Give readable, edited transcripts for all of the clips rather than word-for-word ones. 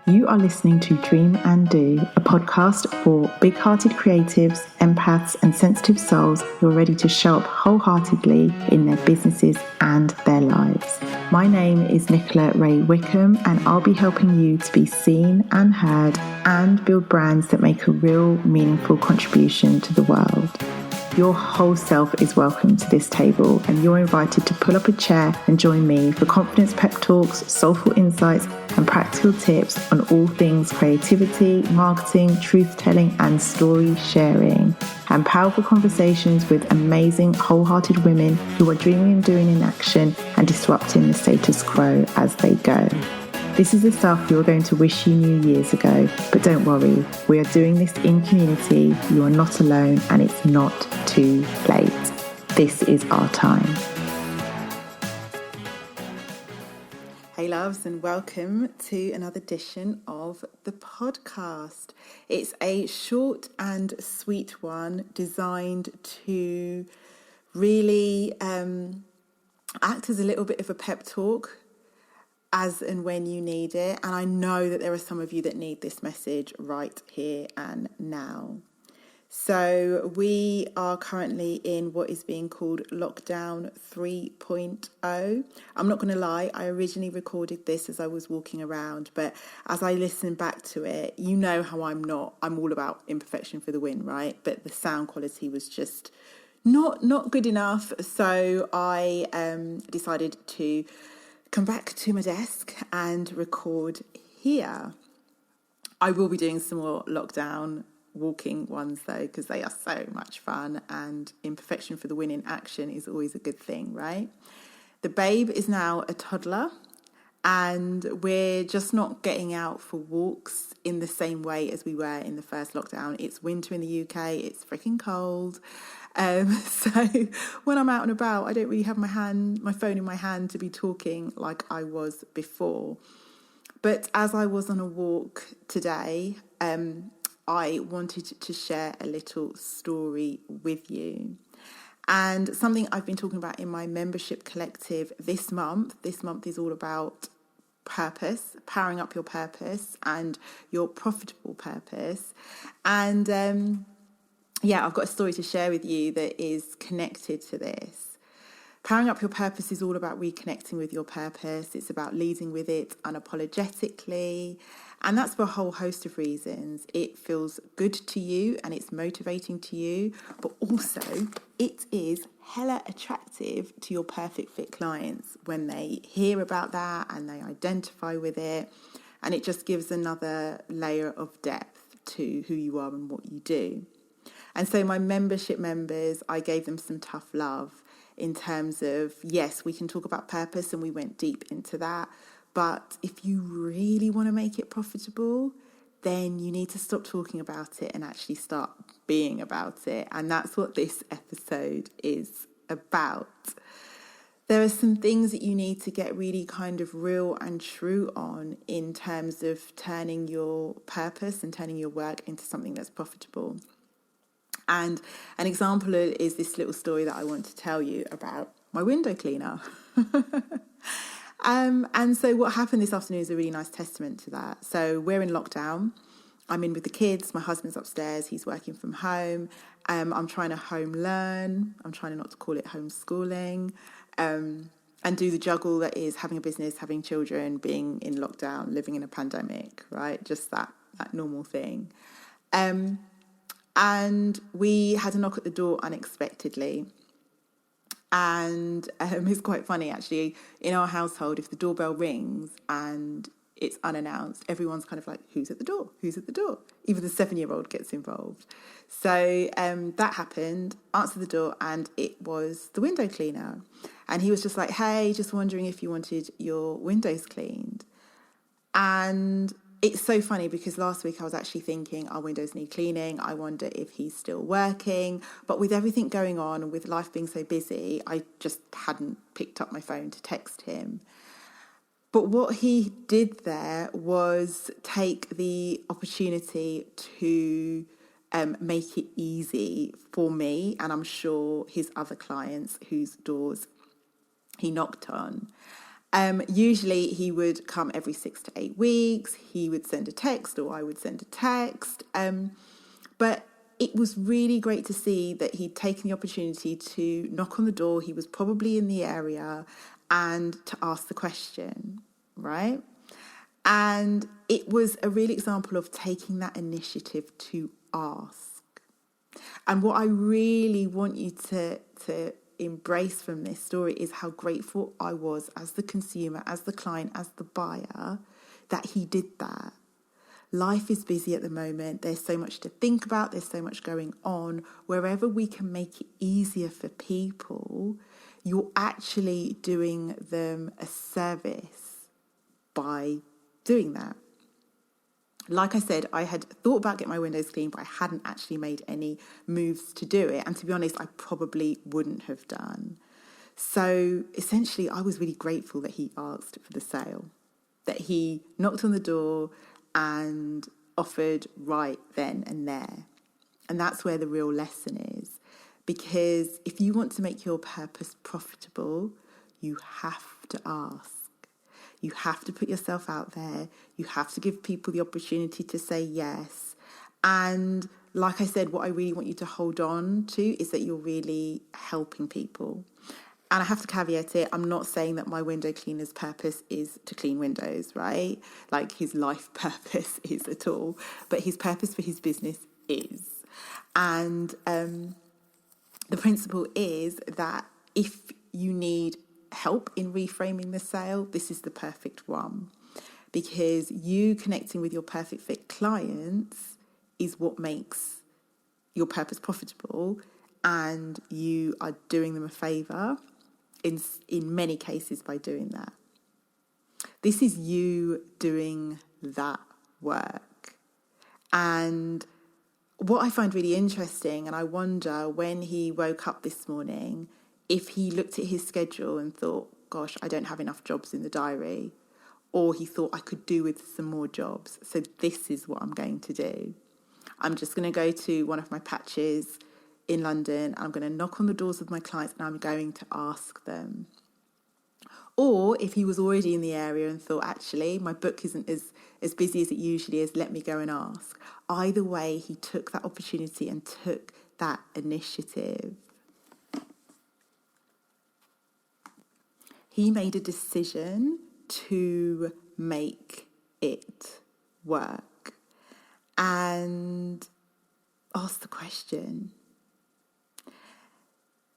You are listening to Dream and Do, a podcast for big-hearted creatives, empaths, and sensitive souls who are ready to show up wholeheartedly in their businesses and their lives. My name is Nicola Ray Wickham, and I'll be helping you to be seen and heard and build brands that make a real, meaningful contribution to the world. Your whole self is welcome to this table, and you're invited to pull up a chair and join me for confidence pep talks, soulful insights, and practical tips on all things creativity, marketing, truth-telling, and story sharing, and powerful conversations with amazing, wholehearted women who are dreaming and doing in action and disrupting the status quo as they go. This is the stuff you're going to wish you knew years ago, but don't worry, we are doing this in community, you are not alone, and it's not too late. This is our time. Hey loves, and welcome to another edition of the podcast. It's a short and sweet one designed to really act as a little bit of a pep talk as and when you need it. And I know that there are some of you that need this message right here and now. So we are currently in what is being called Lockdown 3.0. I'm not going to lie, I originally recorded this as I was walking around, but as I listened back to it, you know how I'm all about imperfection for the win, right? But the sound quality was just not good enough. So I decided to come back to my desk and record here. I will be doing some more lockdown walking ones though, because they are so much fun, and imperfection for the win in action is always a good thing, right? The babe is now a toddler, and we're just not getting out for walks in the same way as we were in the first lockdown. It's winter in the UK, it's freaking cold. So when I'm out and about, I don't really have my phone in my hand to be talking like I was before. But as I was on a walk today, I wanted to share a little story with you. And something I've been talking about in my membership collective this month. This month is all about purpose, powering up your purpose and your profitable purpose. And I've got a story to share with you that is connected to this. Powering up your purpose is all about reconnecting with your purpose. It's about leading with it unapologetically. And that's for a whole host of reasons. It feels good to you and it's motivating to you, but also it is hella attractive to your perfect fit clients when they hear about that and they identify with it. And it just gives another layer of depth to who you are and what you do. And so my membership members, I gave them some tough love in terms of, yes, we can talk about purpose, and we went deep into that. But if you really want to make it profitable, then you need to stop talking about it and actually start being about it. And that's what this episode is about. There are some things that you need to get really kind of real and true on in terms of turning your purpose and turning your work into something that's profitable. And an example is this little story that I want to tell you about my window cleaner. And so what happened this afternoon is a really nice testament to that. So we're in lockdown. I'm in with the kids. My husband's upstairs. He's working from home. I'm trying to home learn. I'm trying not to call it homeschooling. And do the juggle that is having a business, having children, being in lockdown, living in a pandemic, right? Just that normal thing. And we had a knock at the door unexpectedly. And it's quite funny, actually. In our household, if the doorbell rings and it's unannounced, everyone's kind of like, who's at the door? Who's at the door? Even the 7-year-old gets involved. So that happened, answered the door, and it was the window cleaner. And he was just like, hey, just wondering if you wanted your windows cleaned. And it's so funny because last week I was actually thinking our windows need cleaning. I wonder if he's still working. But with everything going on and with life being so busy, I just hadn't picked up my phone to text him. But what he did there was take the opportunity to make it easy for me, and I'm sure his other clients whose doors he knocked on. Usually he would come every 6 to 8 weeks. He would send a text or I would send a text. But it was really great to see that he'd taken the opportunity to knock on the door. He was probably in the area and to ask the question, right? And it was a real example of taking that initiative to ask. And what I really want you to embrace from this story is how grateful I was as the consumer, as the client, as the buyer, that he did that. Life is busy at the moment. There's so much to think about. There's so much going on. Wherever we can make it easier for people, you're actually doing them a service by doing that. Like I said, I had thought about getting my windows cleaned, but I hadn't actually made any moves to do it. And to be honest, I probably wouldn't have done. So essentially, I was really grateful that he asked for the sale, that he knocked on the door and offered right then and there. And that's where the real lesson is. Because if you want to make your purpose profitable, you have to ask. You have to put yourself out there. You have to give people the opportunity to say yes. And like I said, what I really want you to hold on to is that you're really helping people. And I have to caveat it, I'm not saying that my window cleaner's purpose is to clean windows, right? Like his life purpose is at all. But his purpose for his business is. And the principle is that if you need help in reframing the sale, this is the perfect one, because you connecting with your perfect fit clients is what makes your purpose profitable, and you are doing them a favor in many cases by doing that. This is you doing that work. And what I find really interesting, and I wonder when he woke up this morning, if he looked at his schedule and thought, gosh, I don't have enough jobs in the diary, or he thought I could do with some more jobs. So this is what I'm going to do. I'm just going to go to one of my patches in London. I'm going to knock on the doors of my clients and I'm going to ask them. Or if he was already in the area and thought, actually, my book isn't as busy as it usually is, let me go and ask. Either way, he took that opportunity and took that initiative. He made a decision to make it work and ask the question.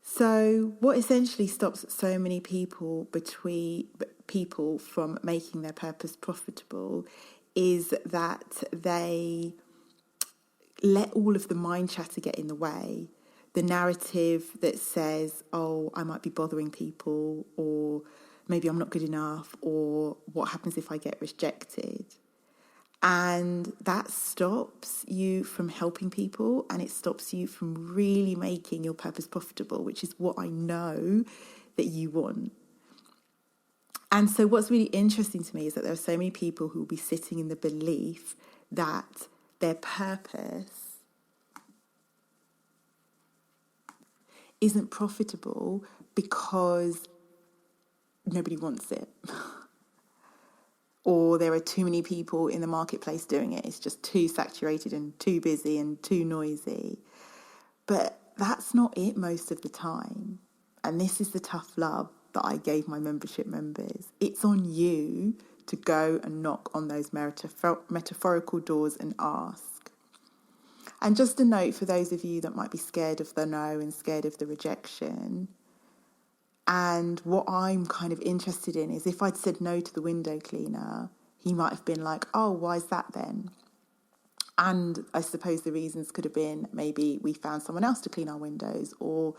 So what essentially stops so many people from making their purpose profitable is that they let all of the mind chatter get in the way. The narrative that says, oh, I might be bothering people, or maybe I'm not good enough, or what happens if I get rejected? And that stops you from helping people, and it stops you from really making your purpose profitable, which is what I know that you want. And so what's really interesting to me is that there are so many people who will be sitting in the belief that their purpose isn't profitable because nobody wants it. Or there are too many people in the marketplace doing it. It's just too saturated and too busy and too noisy. But that's not it most of the time. And this is the tough love that I gave my membership members. It's on you to go and knock on those metaphorical doors and ask. And just a note for those of you that might be scared of the no and scared of the rejection. And what I'm kind of interested in is if I'd said no to the window cleaner, he might have been like, oh, why is that then? And I suppose the reasons could have been maybe we found someone else to clean our windows, or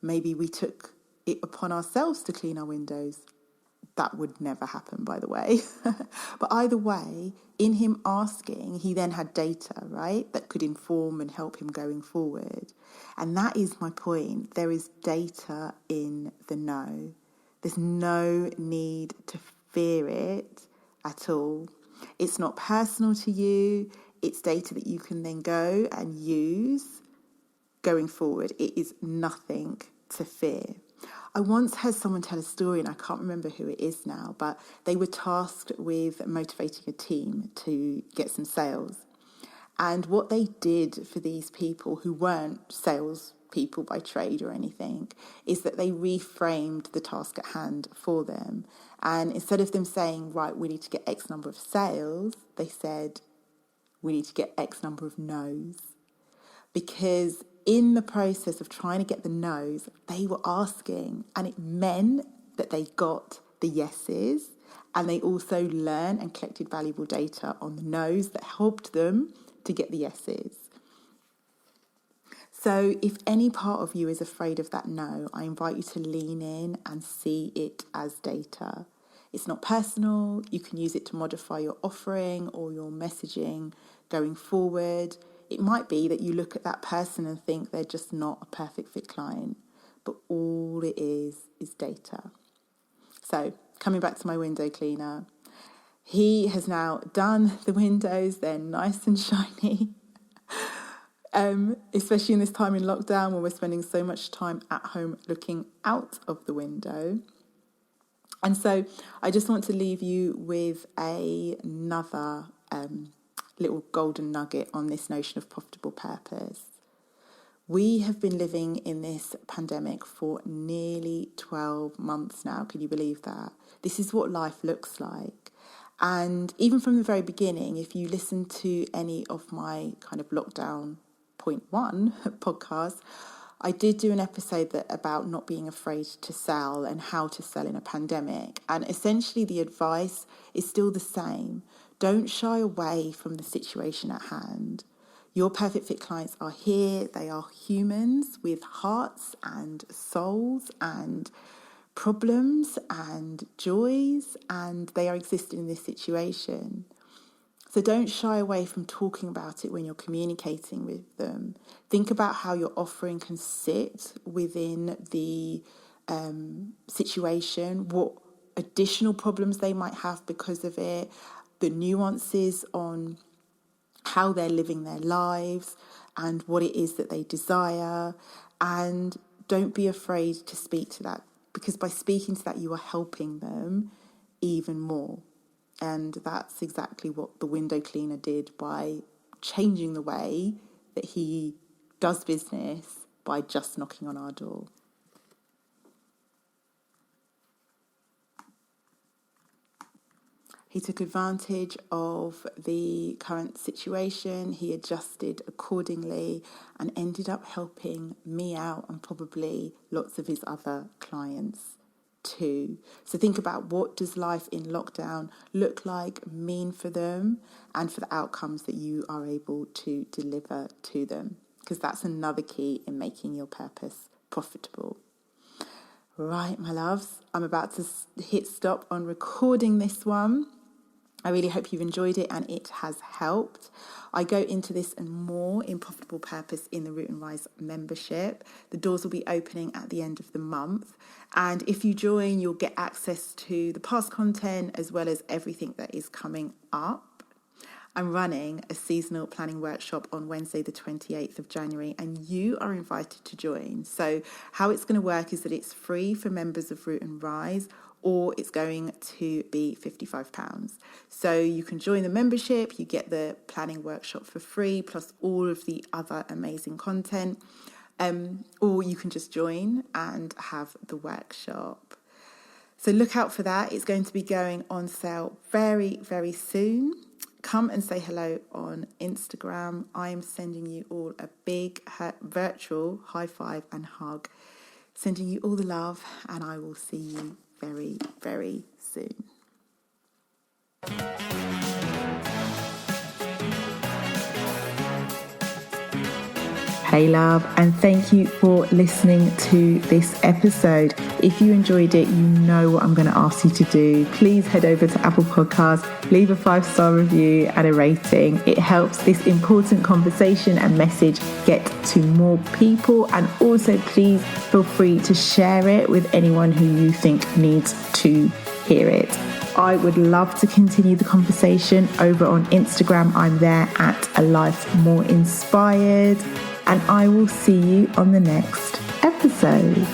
maybe we took it upon ourselves to clean our windows. That would never happen, by the way. But either way, in him asking, he then had data, right, that could inform and help him going forward. And that is my point. There is data in the no. There's no need to fear it at all. It's not personal to you. It's data that you can then go and use going forward. It is nothing to fear. I once heard someone tell a story, and I can't remember who it is now, but they were tasked with motivating a team to get some sales. And what they did for these people who weren't sales people by trade or anything is that they reframed the task at hand for them. And instead of them saying, right, we need to get X number of sales, they said, we need to get X number of no's. Because in the process of trying to get the no's, they were asking, and it meant that they got the yeses, and they also learned and collected valuable data on the no's that helped them to get the yeses. So if any part of you is afraid of that no, I invite you to lean in and see it as data. It's not personal. You can use it to modify your offering or your messaging going forward. It might be that you look at that person and think they're just not a perfect fit client, but all it is data. So coming back to my window cleaner, he has now done the windows. They're nice and shiny, especially in this time in lockdown when we're spending so much time at home looking out of the window. And so I just want to leave you with another little golden nugget on this notion of profitable purpose. We have been living in this pandemic for nearly 12 months now. Can you believe that? This is what life looks like. And even from the very beginning, if you listen to any of my kind of lockdown point 1 podcasts, I did do an episode about not being afraid to sell and how to sell in a pandemic. And essentially the advice is still the same. Don't shy away from the situation at hand. Your perfect fit clients are here. They are humans with hearts and souls and problems and joys, and they are existing in this situation. So don't shy away from talking about it when you're communicating with them. Think about how your offering can sit within the situation, what additional problems they might have because of it, the nuances on how they're living their lives and what it is that they desire. And don't be afraid to speak to that, because by speaking to that, you are helping them even more. And that's exactly what the window cleaner did by changing the way that he does business by just knocking on our door. He took advantage of the current situation. He adjusted accordingly and ended up helping me out and probably lots of his other clients too. So think about, what does life in lockdown look like, mean for them, and for the outcomes that you are able to deliver to them, because that's another key in making your purpose profitable. Right, my loves, I'm about to hit stop on recording this one. I really hope you've enjoyed it and it has helped. I go into this and more in Profitable Purpose in the Root and Rise membership. The doors will be opening at the end of the month. And if you join, you'll get access to the past content as well as everything that is coming up. I'm running a seasonal planning workshop on Wednesday, the 28th of January, and you are invited to join. So how it's going to work is that it's free for members of Root and Rise, or it's going to be £55. So you can join the membership, you get the planning workshop for free, plus all of the other amazing content, or you can just join and have the workshop. So look out for that. It's going to be going on sale very, very soon. Come and say hello on Instagram. I am sending you all a big virtual high five and hug. Sending you all the love, and I will see you very, very soon. Hey love, and thank you for listening to this episode. If you enjoyed it, you know what I'm going to ask you to do. Please head over to Apple Podcasts, leave a 5-star review and a rating. It helps this important conversation and message get to more people. And also please feel free to share it with anyone who you think needs to hear it. I would love to continue the conversation over on Instagram. I'm there at A Life More Inspired. And I will see you on the next episode.